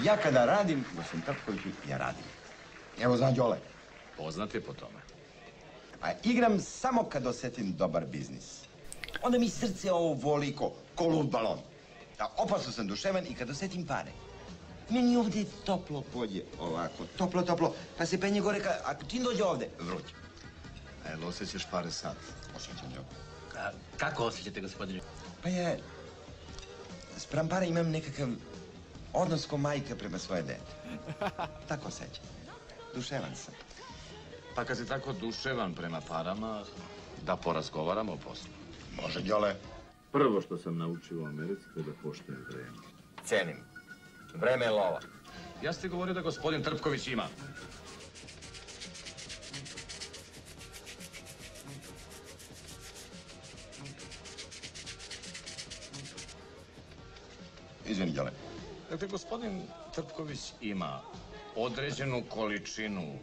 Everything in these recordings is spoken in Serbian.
Ja kada radim, gospodin Trpkoviću, ja radim. Evo zna Đole. Poznat je po tome. A igram samo kad osetim dobar biznis. Onda mi srce ovo voli ko lud balon. A opasno sam duševan i kad osetim pare. Meni ovdje je toplo polje, ovako, toplo, pa se penje gore, a čim dođe ovdje, vruće. A jel osjećaš pare sad? Osjećam, jo. Kako osjećate, gospodine? Pa je, spram para imam nekakav odnos ko majka prema svoje dete. Tako osjećam. Duševan sam. Pa kad si tako duševan prema parama, da porazgovaramo o poslu. Može, Đole. Prvo što sam naučio u Americi je da poštujem vreme. Cenim. Vreme je lova. Ja ste govorio da gospodin Trpković ima. Izvini, Đole. Dakle, gospodin Trpković ima određenu količinu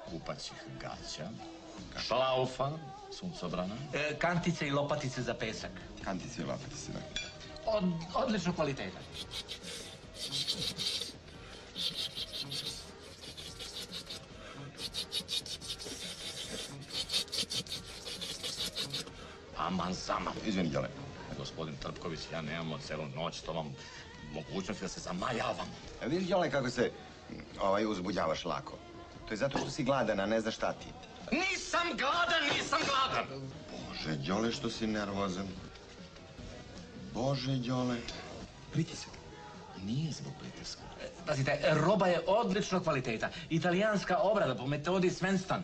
kupaćih gaća, šlaufa, suncobrana. Kantice i lopatice za pesak. Kantice i lopatice, da. Odlično kvaliteta. Aman zaman. Izvini, Đole. Gospodin Trpković, ja nemamo celu noć, to vam mogućnost da se zamajavamo. Vidiš, Đole, kako se uzbuđavaš lako. To je zato što si gladan, a ne znaš šta ti. Nisam gladan! Bože, Đole, što si nervozan. Bože, Đole. Pritisak. Nije zbog pritiska. Pazite, roba je odlično kvaliteta. Italijanska obrada po metodi Svensson.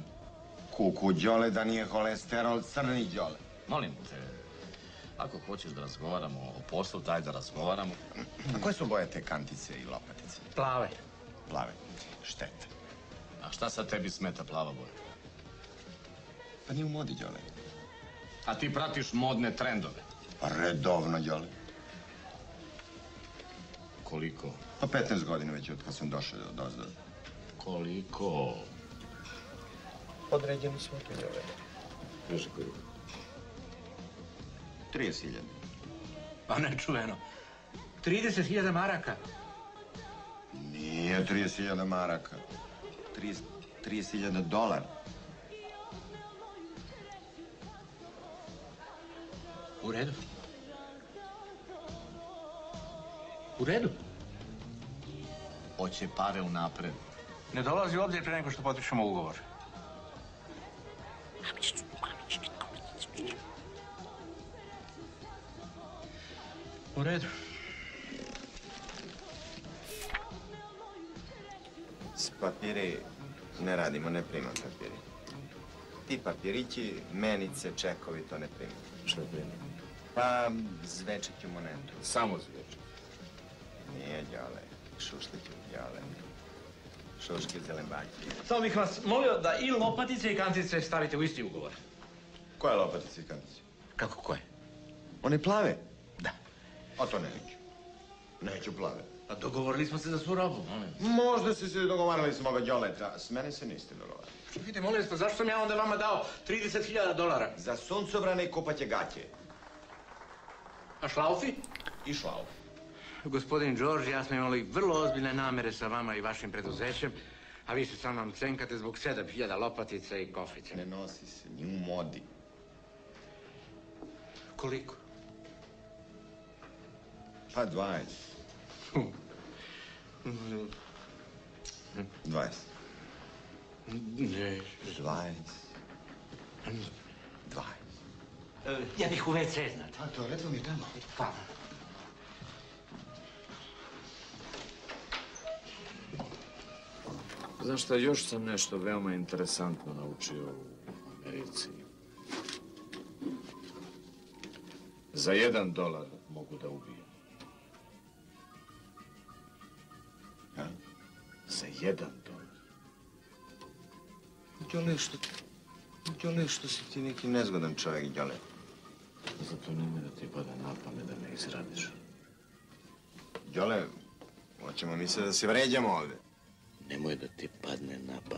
Kuku, Đole, da nije holesterol, crni, Đole. Molim te, ako hoćeš da razgovaramo o poslu, daj da razgovaramo. A koje su boje te kantice i lopatice? Plave. Plave. Šteta. A šta sad tebi smeta plava boja? Pa nije u modi, Đole. A ti pratiš modne trendove. Redovno, Đole. Koliko? Pa 15 godina već od kad sam došao do ozdo. Koliko? Određeni smo to, Đole. Kaže koliko? 30.000. Pa nečuveno. 30.000 maraka. Nije 30.000 maraka. 30.000 dolara. U redu. U redu. Hoće pare unapred. Ne dolazi u obzir pre nego što potpišemo ugovor. U redu. S papiri ne radimo, ne primam papiri. Ti papirići, menice, čekovi, to ne primam. Što primam? Pa, zvečeću monetu. Samo zvečet. Nije, Đole. Šušliću, Đole. Šuške zelembaki. Samo bih vas molio da i lopatice i kantice stavite u isti ugovor. Koje lopatice i kantice? Kako koje? One plave? Da. A to neću. Neću plave. Pa dogovorili smo se za svu robu, molim. Možda ste se dogovarali s moga Đoleta. S mene se niste dogovarali. Čekajte, molim vas, pa zašto sam ja onda vama dao 30.000 dolara? Za suncobrane i kupaće gaće. A šlaufi? I šlauf. Gospodin George, ja smo imali vrlo ozbiljne namere sa vama i vašim preduzećem, a vi se sa mnom cenkate zbog 7.000 lopatica i kofice. Ne nosi se, ni u modi. Koliko? Pa 20. 20. Ne. 20. 20. Ja bih u WC, znate. A to redom je tamo. Pa. Znaš šta, još sam nešto veoma interesantno naučio u Americi. Za $1 mogu da ubijem. Ja? Za $1. Đole, što si ti neki nezgodan čovjek, Đole. Zato nemoj da ti pada na pamet da me izradiš. Đole, hoćemo mi se da se vređamo ovdje. Nemoj da ti padne na pamet